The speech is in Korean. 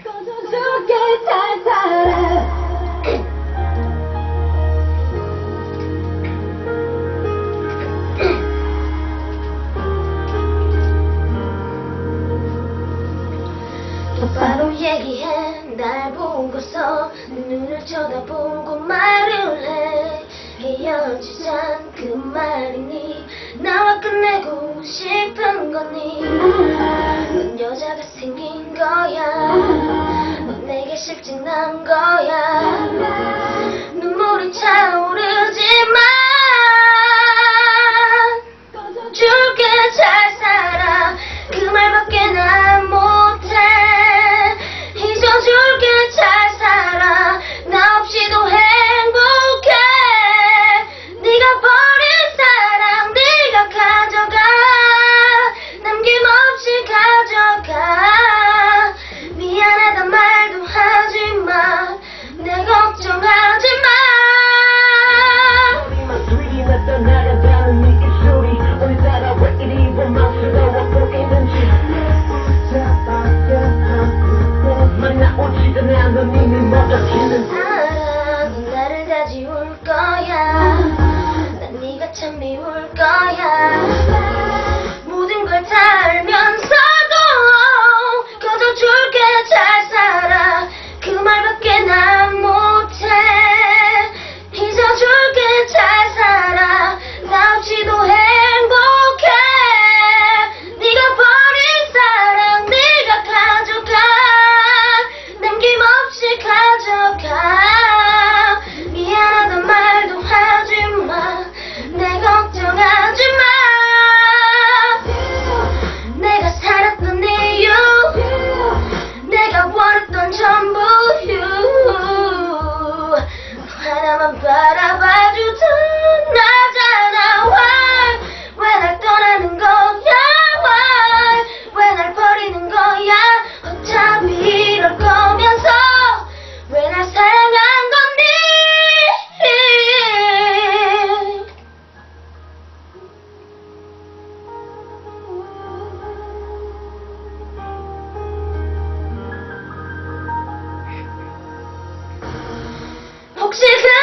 꺼져줄게 잘 살아. 똑바로 얘기해. 날 보고서 눈을 쳐다보고 말을 해. 헤어지잔 그 말이니 나와 끝내고 싶은 거니. 넌 여자가 생긴 거야. 넌 내게 실증난 거야. 눈물이 차오르지만 줄게 잘 살아. 그 말밖에 난 못해. 잊어줄게 잘 살아. 나 없이도 행복해. 네가 버린 사랑 네가 가져가. 남김없이 가져가. 미안하단 말도 하지마. 내 걱정하지 마. 알아, 넌 나를 가지울 거야. 난 네가 참 미울 거야. 모든 걸 다 알면서도 꺼져줄게 잘 살아. 그 말밖에 난 못해. 잊어줄게 잘 살아. 나 없이도 행복해. 네가 버린 사랑 네가 가져가. 남김없이 가져가. 미안하단 말도 하지마. 내 걱정하지 마. 내가 살았던 이유, 내가 원했던 전부 하나만 바라봐주던 나잖아. 왜 날 떠나는 거야? 왜 날 버리는 거야? 어차피 이럴 거면서 왜 날 사랑한 건니? 혹시 그